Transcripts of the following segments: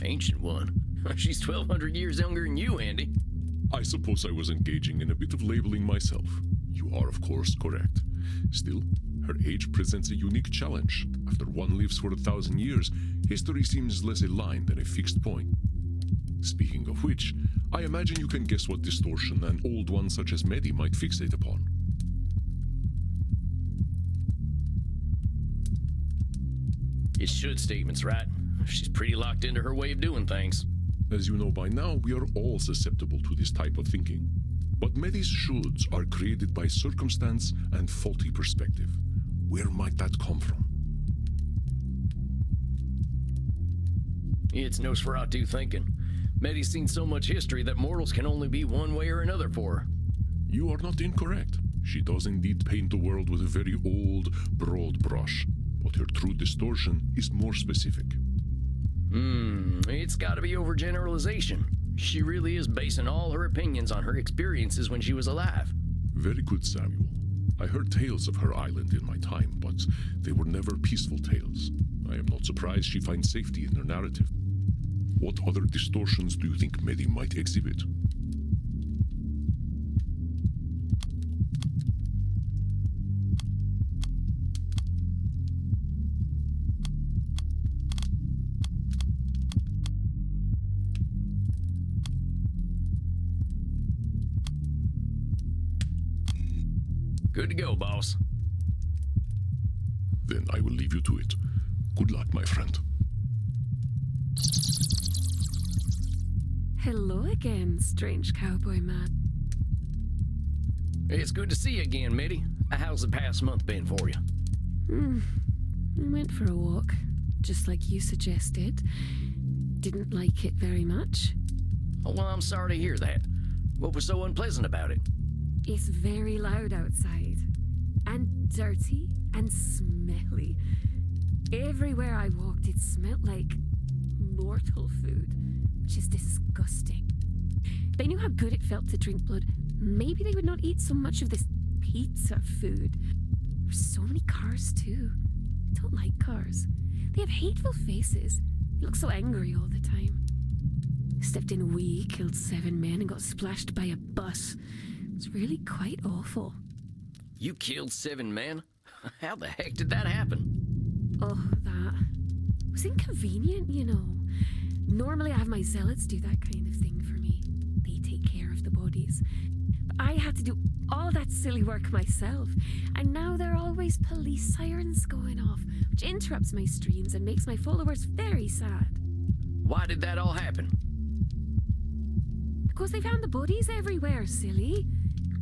Ancient one. She's 1,200 years younger than you, Andy. I suppose I was engaging in a bit of labeling myself. You are, of course, correct. Still, her age presents a unique challenge. After one lives for 1,000 years, history seems less a line than a fixed point. Speaking of which, I imagine you can guess what distortion an old one such as Medi might fixate upon. It's should statements, right? She's pretty locked into her way of doing things. As you know by now, we are all susceptible to this type of thinking. But Medi's shoulds are created by circumstance and faulty perspective. Where might that come from? It's Nosferatu thinking. Medi's seen so much history that mortals can only be one way or another for her. You are not incorrect. She does indeed paint the world with a very old, broad brush. But her true distortion is more specific. It's gotta be overgeneralization. She really is basing all her opinions on her experiences when she was alive. Very good, Samuel. I heard tales of her island in my time, but they were never peaceful tales. I am not surprised she finds safety in her narrative. What other distortions do you think Medi might exhibit? Good to go, boss. Then I will leave you to it. Good luck, my friend. Hello again, strange cowboy man. It's good to see you again, Mitty. How's the past month been for you? I went for a walk, just like you suggested. Didn't like it very much. Oh, well, I'm sorry to hear that. What was so unpleasant about it? It's very loud outside, and dirty, and smelly. Everywhere I walked, it smelled like mortal food, which is disgusting. If they knew how good it felt to drink blood, maybe they would not eat so much of this pizza food. There's so many cars, too. I don't like cars. They have hateful faces. They look so angry all the time. Stepped in a wee, killed 7 men, and got splashed by a bus. It's really quite awful. You killed 7 men? How the heck did that happen? Oh, that was inconvenient, you know. Normally I have my zealots do that kind of thing for me. They take care of the bodies. But I had to do all that silly work myself. And now there are always police sirens going off, which interrupts my streams and makes my followers very sad. Why did that all happen? Because they found the bodies everywhere, silly.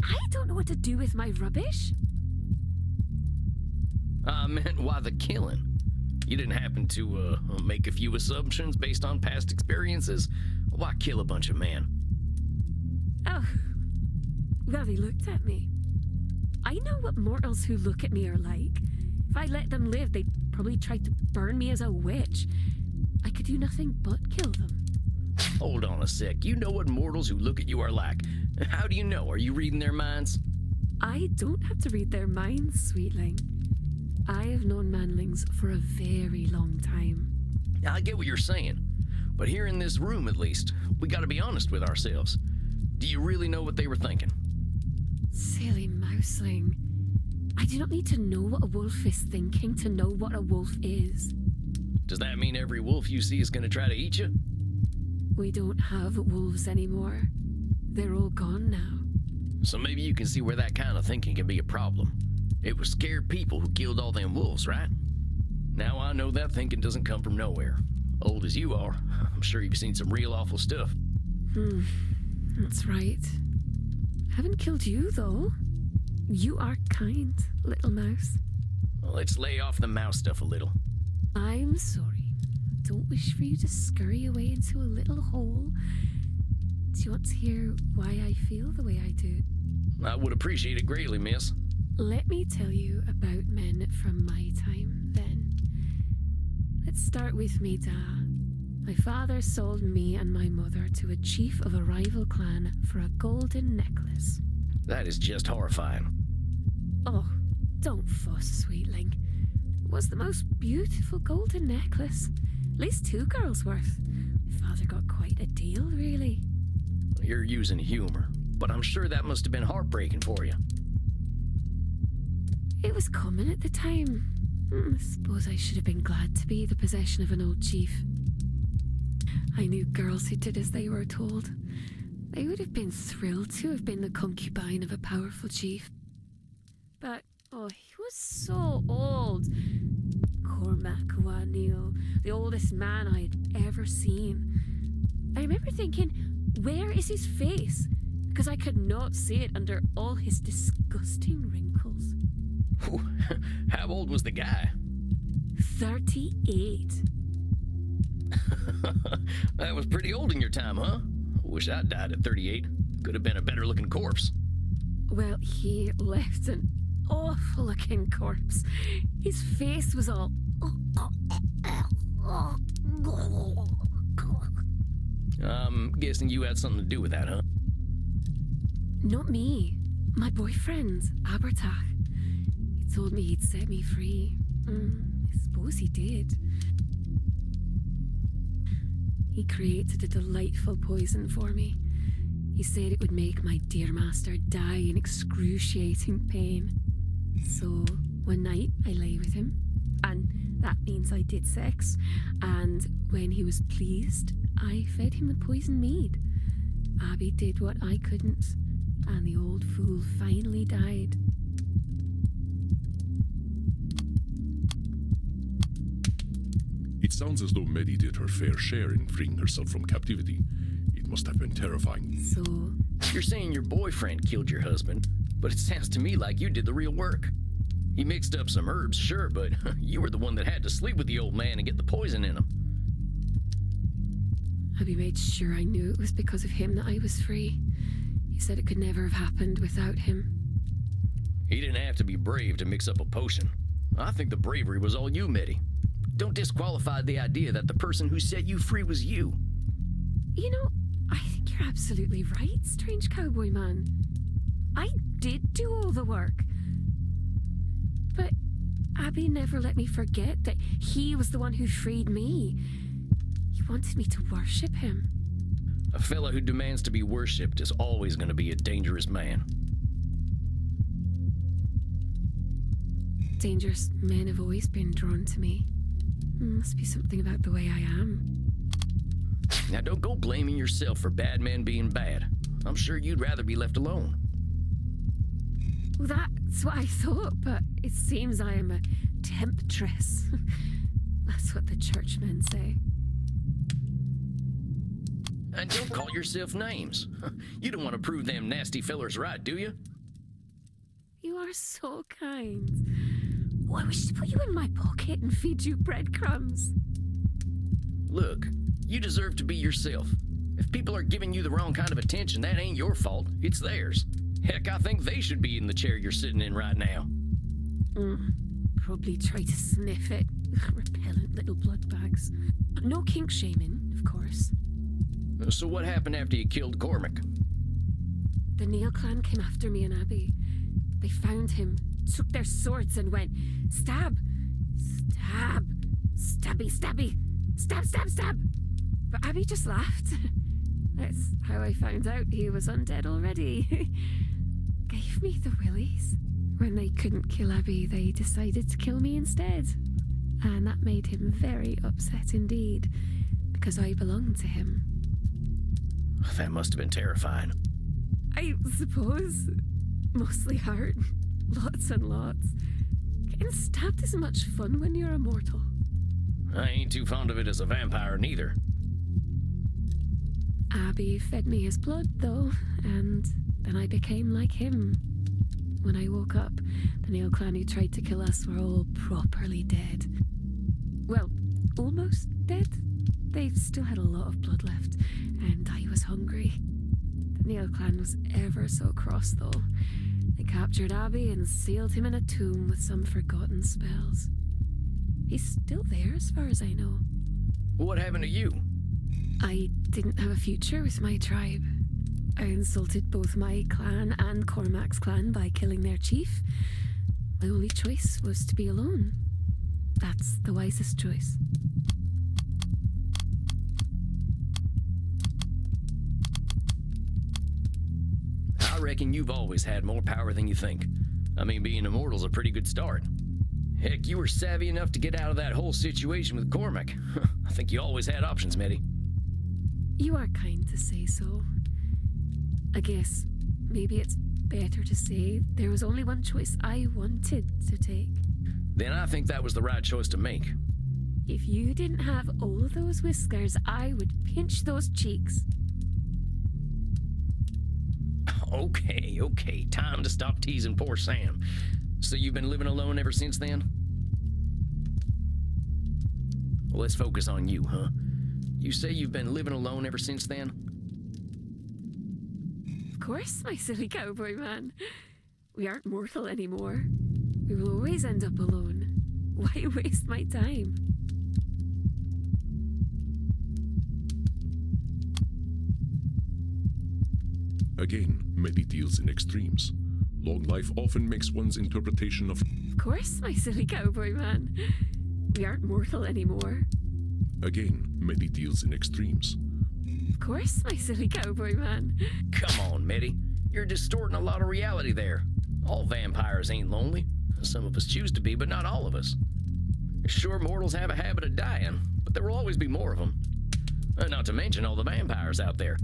I don't know what to do with my rubbish. I meant why the killing? You didn't happen to make a few assumptions based on past experiences? Why kill a bunch of men? Oh, well, they looked at me. I know what mortals who look at me are like. If I let them live, they'd probably try to burn me as a witch. I could do nothing but kill them. Hold on a sec. You know what mortals who look at you are like. How do you know? Are you reading their minds? I don't have to read their minds, sweetling. I have known manlings for a very long time. I get what you're saying, but here in this room at least, we gotta be honest with ourselves. Do you really know what they were thinking? Silly mouseling. I do not need to know what a wolf is thinking to know what a wolf is. Does that mean every wolf you see is gonna try to eat you? We don't have wolves anymore. They're all gone now. So maybe you can see where that kind of thinking can be a problem. It was scared people who killed all them wolves, right? Now I know that thinking doesn't come from nowhere. Old as you are, I'm sure you've seen some real awful stuff. That's right. Haven't killed you, though. You are kind, little mouse. Well, let's lay off the mouse stuff a little. I'm sorry. Don't wish for you to scurry away into a little hole. Do you want to hear why I feel the way I do? I would appreciate it greatly, miss. Let me tell you about men from my time, then. Let's start with me, Da. My father sold me and my mother to a chief of a rival clan for a golden necklace. That is just horrifying. Oh, don't fuss, sweetling. It was the most beautiful golden necklace. At least 2 girls' worth. Father got quite a deal, really. You're using humor, but I'm sure that must have been heartbreaking for you. It was common at the time. I suppose I should have been glad to be the possession of an old chief. I knew girls who did as they were told. They would have been thrilled to have been the concubine of a powerful chief. But, he was so old. Cormac O'Neill, the oldest man I had ever seen. I remember thinking, where is his face? Because I could not see it under all his disgusting wrinkles. How old was the guy? 38. That was pretty old in your time, huh? Wish I'd died at 38. Could have been a better looking corpse. Well, he left an awful looking corpse. His face was all... I'm guessing you had something to do with that, huh? Not me. My boyfriend, Abertach. He told me he'd set me free. I suppose he did. He created a delightful poison for me. He said it would make my dear master die in excruciating pain. So, one night I lay with him, and that means I did sex, and when he was pleased, I fed him the poison mead. Abby did what I couldn't, and the old fool finally died. It sounds as though Maddie did her fair share in freeing herself from captivity. It must have been terrifying. So, You're saying your boyfriend killed your husband, but it sounds to me like you did the real work. He mixed up some herbs, sure, but you were the one that had to sleep with the old man and get the poison in him. Abby made sure I knew it was because of him that I was free. He said it could never have happened without him. He didn't have to be brave to mix up a potion. I think the bravery was all you, Mitty. Don't disqualify the idea that the person who set you free was you. You know, I think you're absolutely right, strange cowboy man. I did do all the work. But Abby never let me forget that he was the one who freed me. He wanted me to worship him. A fella who demands to be worshipped is always going to be a dangerous man. Dangerous men have always been drawn to me. Must be something about the way I am. Now don't go blaming yourself for bad men being bad. I'm sure you'd rather be left alone. Well, that's what I thought, but it seems I am a temptress. That's what the churchmen say. And don't call yourself names. You don't want to prove them nasty fellers right, do you? You are so kind. Oh, I wish to put you in my pocket and feed you breadcrumbs. Look, you deserve to be yourself. If people are giving you the wrong kind of attention, that ain't your fault. It's theirs. Heck, I think they should be in the chair you're sitting in right now. Probably try to sniff it. Repellent little blood bags. No kink shaming, of course. So what happened after you killed Cormac? The Neil clan came after me and Abby. They found him, took their swords and went, stab, stab, stabby, stabby, stab, stab, stab. But Abby just laughed. That's how I found out he was undead already. Gave me the willies. When they couldn't kill Abby, they decided to kill me instead. And that made him very upset indeed, because I belonged to him. That must have been terrifying. I suppose. Mostly hurt. Lots and lots. Getting stabbed isn't much fun when you're immortal. I ain't too fond of it as a vampire, neither. Abby fed me his blood, though, and then I became like him. When I woke up, the Neil clan who tried to kill us were all properly dead. Well, almost dead. They still had a lot of blood left, and I was hungry. The Neil clan was ever so cross, though. They captured Abby and sealed him in a tomb with some forgotten spells. He's still there, as far as I know. What happened to you? I didn't have a future with my tribe. I insulted both my clan and Cormac's clan by killing their chief. My only choice was to be alone. That's the wisest choice. reckon you've always had more power than you think. I mean, being immortal's a pretty good start. Heck, you were savvy enough to get out of that whole situation with Cormac. I think you always had options, Medi. You are kind to say so. I guess maybe it's better to say there was only one choice I wanted to take. Then I think that was the right choice to make. If you didn't have all those whiskers, I would pinch those cheeks. Okay, time to stop teasing poor Sam. So you've been living alone ever since then? Well, let's focus on you, huh? You say you've been living alone ever since then? Of course, my silly cowboy man. We aren't mortal anymore. We will always end up alone. Why waste my time? Again, Medi deals in extremes. Long life often makes one's interpretation of course, my silly cowboy man. We aren't mortal anymore. Again, Medi deals in extremes. Of course, my silly cowboy man. Come on, Medi. You're distorting a lot of reality there. All vampires ain't lonely. Some of us choose to be, but not all of us. Sure, mortals have a habit of dying, but there will always be more of them. Not to mention all the vampires out there.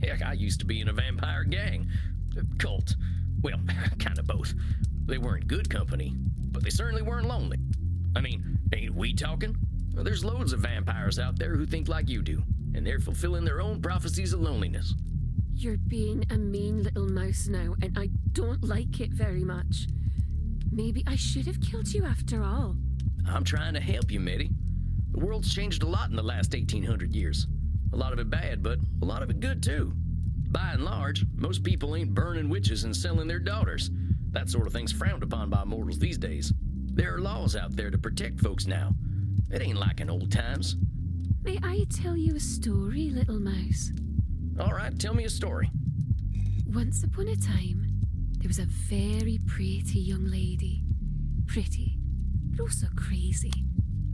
Heck, I used to be in a vampire gang. A cult. Well, kind of both. They weren't good company, but they certainly weren't lonely. I mean, ain't we talking? Well, there's loads of vampires out there who think like you do, and they're fulfilling their own prophecies of loneliness. You're being a mean little mouse now, and I don't like it very much. Maybe I should have killed you after all. I'm trying to help you, Medi. The world's changed a lot in the last 1800 years. A lot of it bad, but a lot of it good too. By and large, most people ain't burning witches and selling their daughters. That sort of thing's frowned upon by mortals these days. There are laws out there to protect folks now. It ain't like in old times. May I tell you a story, little mouse? All right, tell me a story. Once upon a time, there was a very pretty young lady. Pretty, but also crazy.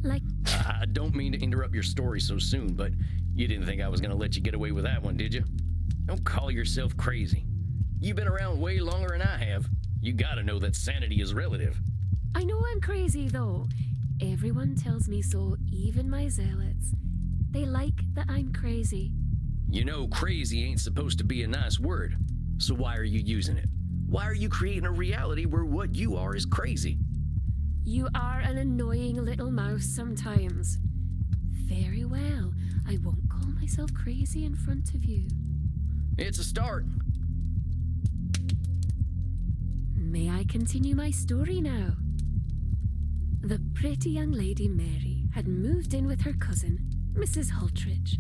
Like... I don't mean to interrupt your story so soon, but you didn't think I was gonna let you get away with that one, did you? Don't call yourself crazy. You've been around way longer than I have. You gotta know that sanity is relative. I know I'm crazy, though. Everyone tells me so, even my zealots. They like that I'm crazy. You know, crazy ain't supposed to be a nice word. So why are you using it? Why are you creating a reality where what you are is crazy? You are an annoying little mouse sometimes. Very well. I won't call myself crazy in front of you. It's a start. May I continue my story now? The pretty young lady Mary had moved in with her cousin, Mrs. Hultridge.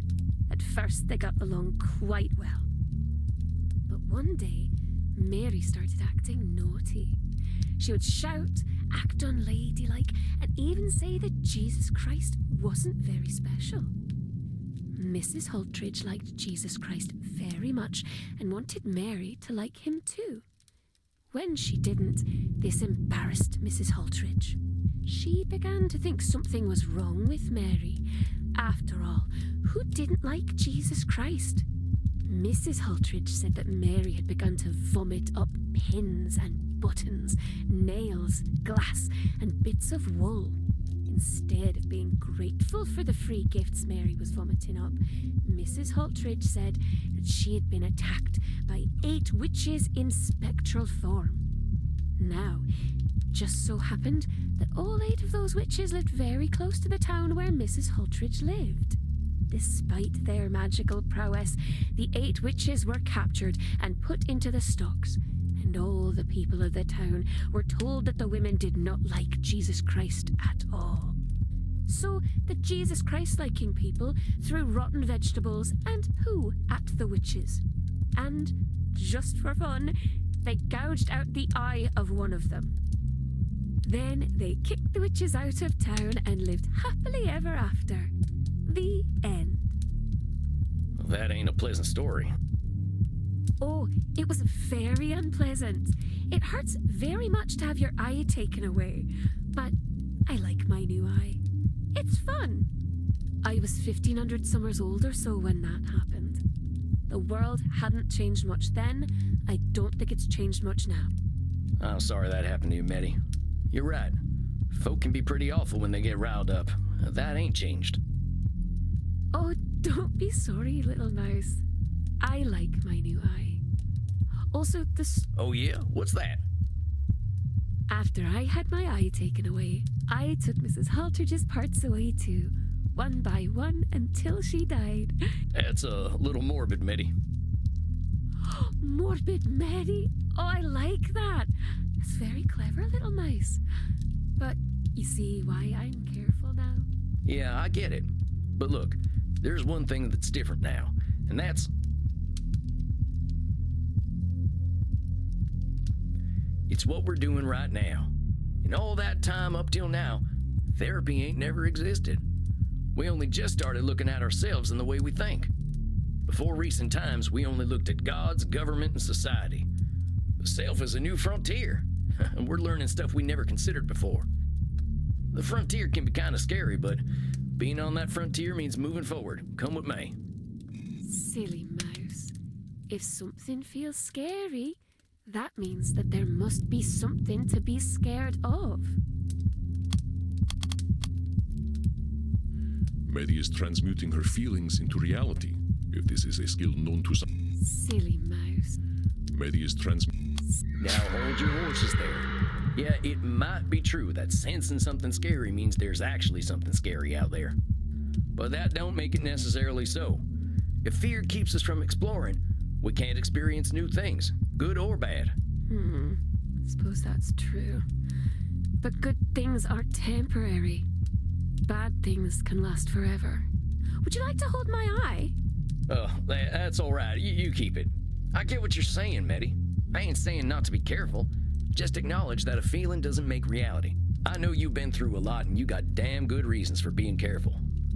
At first they got along quite well. But one day, Mary started acting naughty. She would shout, act unladylike, and even say that Jesus Christ wasn't very special. Mrs. Hultridge liked Jesus Christ very much and wanted Mary to like him too. When she didn't, this embarrassed Mrs. Hultridge. She began to think something was wrong with Mary. After all, who didn't like Jesus Christ? Mrs. Hultridge said that Mary had begun to vomit up pins and buttons, nails, glass, and bits of wool. Instead of being grateful for the free gifts Mary was vomiting up, Mrs. Hultridge said that she had been attacked by 8 witches in spectral form. Now, it just so happened that all 8 of those witches lived very close to the town where Mrs. Hultridge lived. Despite their magical prowess, the 8 witches were captured and put into the stocks, and all the people of the town were told that the women did not like Jesus Christ at all. So the Jesus Christ-liking people threw rotten vegetables and poo at the witches. And, just for fun, they gouged out the eye of one of them. Then they kicked the witches out of town and lived happily ever after. The end. Well, that ain't a pleasant story. Oh, it was very unpleasant. It hurts very much to have your eye taken away, but I like my new eye. It's fun. I was 1500 summers old or so when that happened. The world hadn't changed much then. I don't think it's changed much now. I'm sorry that happened to you, Medi. You're right. Folk can be pretty awful when they get riled up. That ain't changed. Oh, don't be sorry, little mouse. I like my new eye. Also, Oh yeah? What's that? After I had my eye taken away, I took Mrs. Haltridge's parts away too, one by one until she died. That's a little morbid, Medi. Morbid Mary? Oh, I like that. That's very clever, little mouse. But you see why I'm careful now? Yeah, I get it. But look, there's one thing that's different now, and that's... It's what we're doing right now. In all that time up till now, therapy ain't never existed. We only just started looking at ourselves and the way we think. Before recent times, we only looked at gods, government, and society. The self is a new frontier, and we're learning stuff we never considered before. The frontier can be kind of scary, but being on that frontier means moving forward. Come with me. Silly mouse. If something feels scary, that means that there must be something to be scared of. Medi is transmuting her feelings into reality, if this is a skill known to some. Silly mouse. Medi is Now hold your horses there. Yeah, it might be true that sensing something scary means there's actually something scary out there. But that don't make it necessarily so. If fear keeps us from exploring, we can't experience new things, good or bad. Suppose that's true. But good things are temporary. Bad things can last forever. Would you like to hold my eye? That's all right. You keep it. I get what you're saying, Medi. I ain't saying not to be careful. Just acknowledge that a feeling doesn't make reality. I know you've been through a lot and you got damn good reasons for being careful.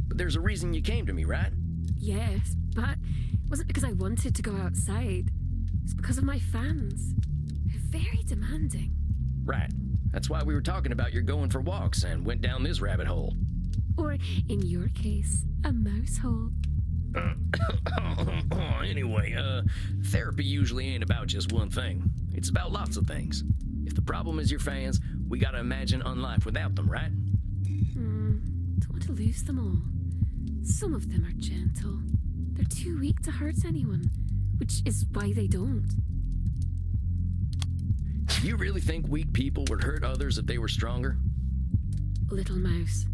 But there's a reason you came to me, right? Yes, but it wasn't because I wanted to go outside. It's because of my fans. They're very demanding. Right. That's why we were talking about your going for walks and went down this rabbit hole. Or, in your case, a mouse hole. Anyway, therapy usually ain't about just one thing. It's about lots of things. If the problem is your fans, we gotta imagine life without them, right? Don't want to lose them all. Some of them are gentle. They're too weak to hurt anyone, which is why they don't. Do you really think weak people would hurt others if they were stronger? Little mouse,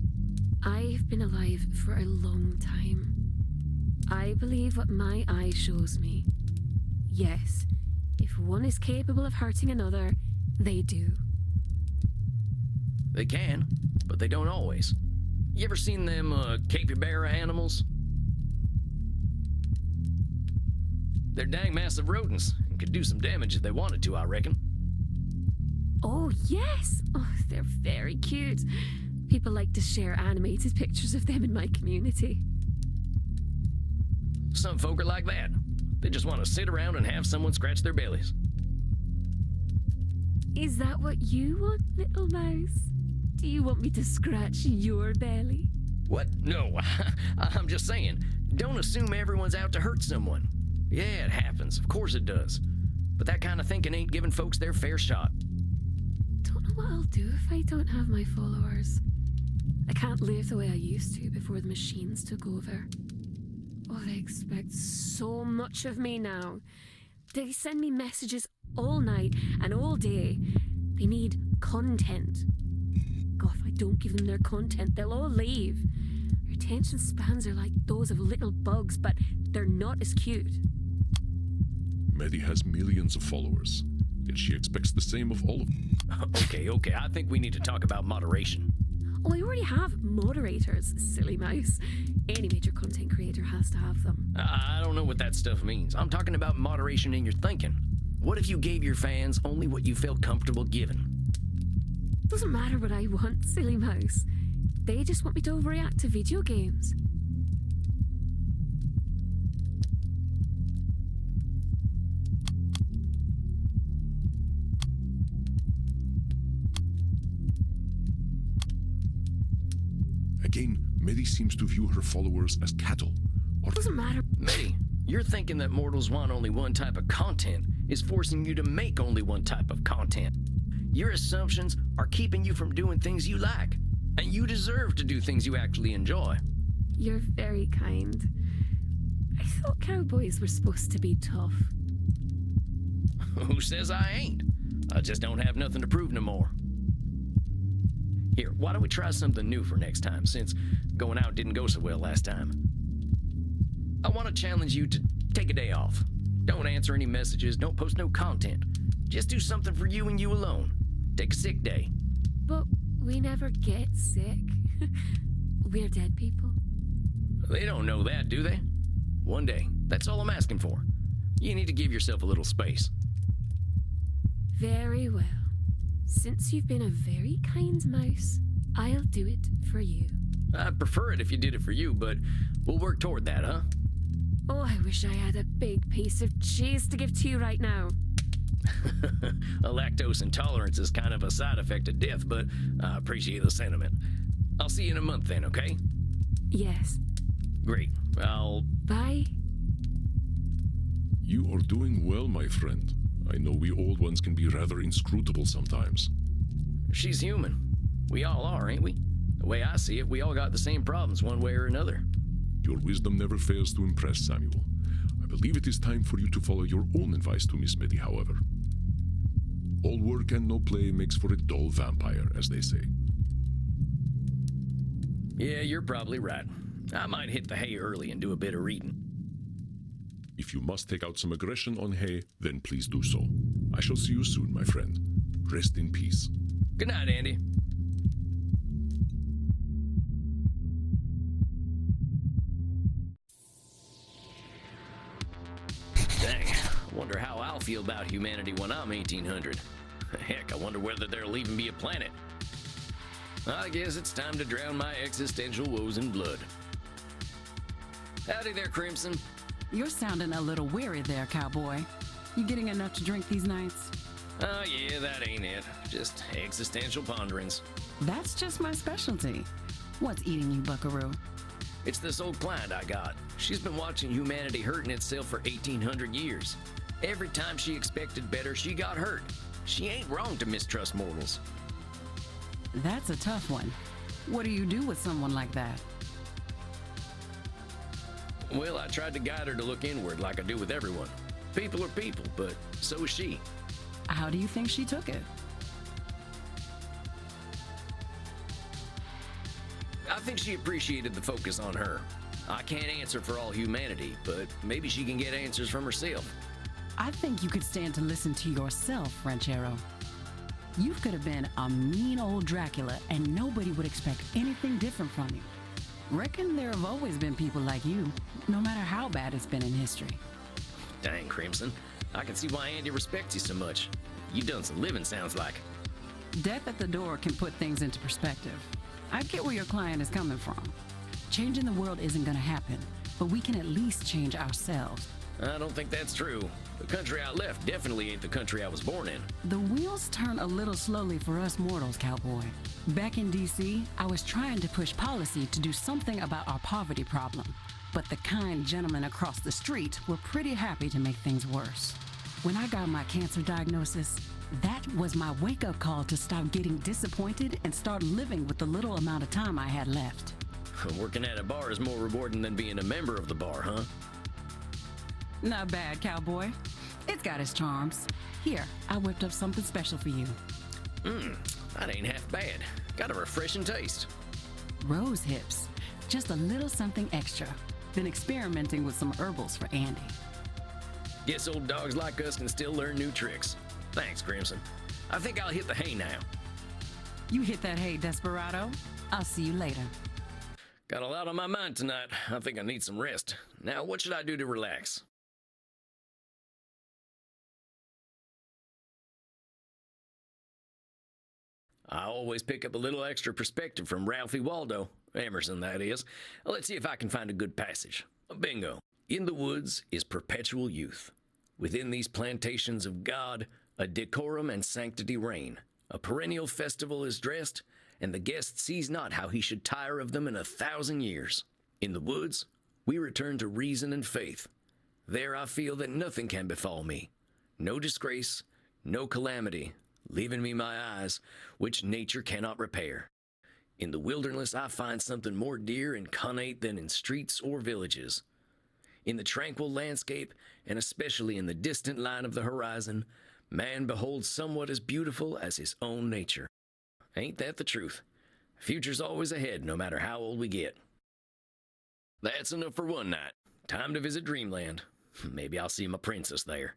I've been alive for a long time. I believe what my eye shows me. Yes, if one is capable of hurting another, they do. They can, but they don't always. You ever seen them capybara animals? They're dang massive rodents and could do some damage if they wanted to, I reckon. Oh, yes! Oh, they're very cute. People like to share animated pictures of them in my community. Some folk are like that. They just want to sit around and have someone scratch their bellies. Is that what you want, little mouse? Do you want me to scratch your belly? What? No, I'm just saying, don't assume everyone's out to hurt someone. Yeah, it happens. Of course it does. But that kind of thinking ain't giving folks their fair shot. Don't know what I'll do if I don't have my followers. I can't live the way I used to before the machines took over. Oh, they expect so much of me now. They send me messages all night and all day. They need content. God, if I don't give them their content, they'll all leave. Their attention spans are like those of little bugs, but they're not as cute. Medi has millions of followers, and she expects the same of all of them. Okay, I think we need to talk about moderation. Oh, I already have moderators, silly mouse. Any major content creator has to have them. I don't know what that stuff means. I'm talking about moderation in your thinking. What if you gave your fans only what you felt comfortable giving? Doesn't matter what I want, silly mouse. They just want me to overreact to video games. Again, Medi seems to view her followers as cattle. Or Doesn't matter. Medi, You're thinking that mortals want only one type of content is forcing you to make only one type of content. Your assumptions are keeping you from doing things you like, and you deserve to do things you actually enjoy. You're very kind. I thought cowboys were supposed to be tough. Who says I ain't? I just don't have nothing to prove no more. Here, why don't we try something new for next time, since going out didn't go so well last time? I want to challenge you to take a day off. Don't answer any messages, don't post no content. Just do something for you and you alone. Take a sick day. But we never get sick. We're dead people. They don't know that, do they? One day, that's all I'm asking for. You need to give yourself a little space. Very well. Since you've been a very kind mouse, I'll do it for you. I'd prefer it if you did it for you, but we'll work toward that, huh? Oh, I wish I had a big piece of cheese to give to you right now. A lactose intolerance is kind of a side effect of death, but I appreciate the sentiment. I'll see you in a month then, okay? Yes. Great. Bye. You are doing well, my friend. I know we old ones can be rather inscrutable sometimes. She's human. We all are, ain't we? The way I see it, we all got the same problems one way or another. Your wisdom never fails to impress, Samuel. I believe it is time for you to follow your own advice to Miss Mitty, however. All work and no play makes for a dull vampire, as they say. Yeah, you're probably right. I might hit the hay early and do a bit of reading. If you must take out some aggression on Hay, then please do so. I shall see you soon, my friend. Rest in peace. Good night, Andy. Dang, I wonder how I'll feel about humanity when I'm 1800. Heck, I wonder whether there'll even be a planet. I guess it's time to drown my existential woes in blood. Howdy there, Crimson. You're sounding a little weary there, cowboy. You getting enough to drink these nights? Oh yeah, that ain't it. Just existential ponderings. That's just my specialty. What's eating you, buckaroo? It's this old client I got. She's been watching humanity hurting itself for 1,800 years. Every time she expected better, she got hurt. She ain't wrong to mistrust mortals. That's a tough one. What do you do with someone like that? Well, I tried to guide her to look inward like I do with everyone. People are people, but so is she. How do you think she took it? I think she appreciated the focus on her. I can't answer for all humanity, but maybe she can get answers from herself. I think you could stand to listen to yourself, Ranchero. You could have been a mean old Dracula and nobody would expect anything different from you. Reckon there have always been people like you, no matter how bad it's been in history. Dang, Crimson. I can see why Andy respects you so much. You done some living, sounds like. Death at the door can put things into perspective. I get where your client is coming from. Changing the world isn't gonna happen, but we can at least change ourselves. I don't think that's true. The country I left definitely ain't the country I was born in. The wheels turn a little slowly for us mortals, cowboy. Back in D.C., I was trying to push policy to do something about our poverty problem, but the kind gentlemen across the street were pretty happy to make things worse. When I got my cancer diagnosis, that was my wake-up call to stop getting disappointed and start living with the little amount of time I had left. Working at a bar is more rewarding than being a member of the bar, huh? Not bad, cowboy. It's got its charms. Here, I whipped up something special for you. That ain't half bad. Got a refreshing taste. Rose hips. Just a little something extra. Been experimenting with some herbals for Andy. Guess old dogs like us can still learn new tricks. Thanks, Crimson. I think I'll hit the hay now. You hit that hay, Desperado. I'll see you later. Got a lot on my mind tonight. I think I need some rest. Now, what should I do to relax? I always pick up a little extra perspective from Ralphie Waldo, Emerson that is. Let's see if I can find a good passage. Bingo. In the woods is perpetual youth. Within these plantations of God, a decorum and sanctity reign. A perennial festival is dressed, and the guest sees not how he should tire of them in 1,000 years. In the woods, we return to reason and faith. There I feel that nothing can befall me, no disgrace, no calamity, leaving me my eyes, which nature cannot repair. In the wilderness I find something more dear and connate than in streets or villages. In the tranquil landscape, and especially in the distant line of the horizon, man beholds somewhat as beautiful as his own nature. Ain't that the truth? Future's always ahead, no matter how old we get. That's enough for one night. Time to visit Dreamland. Maybe I'll see my princess there.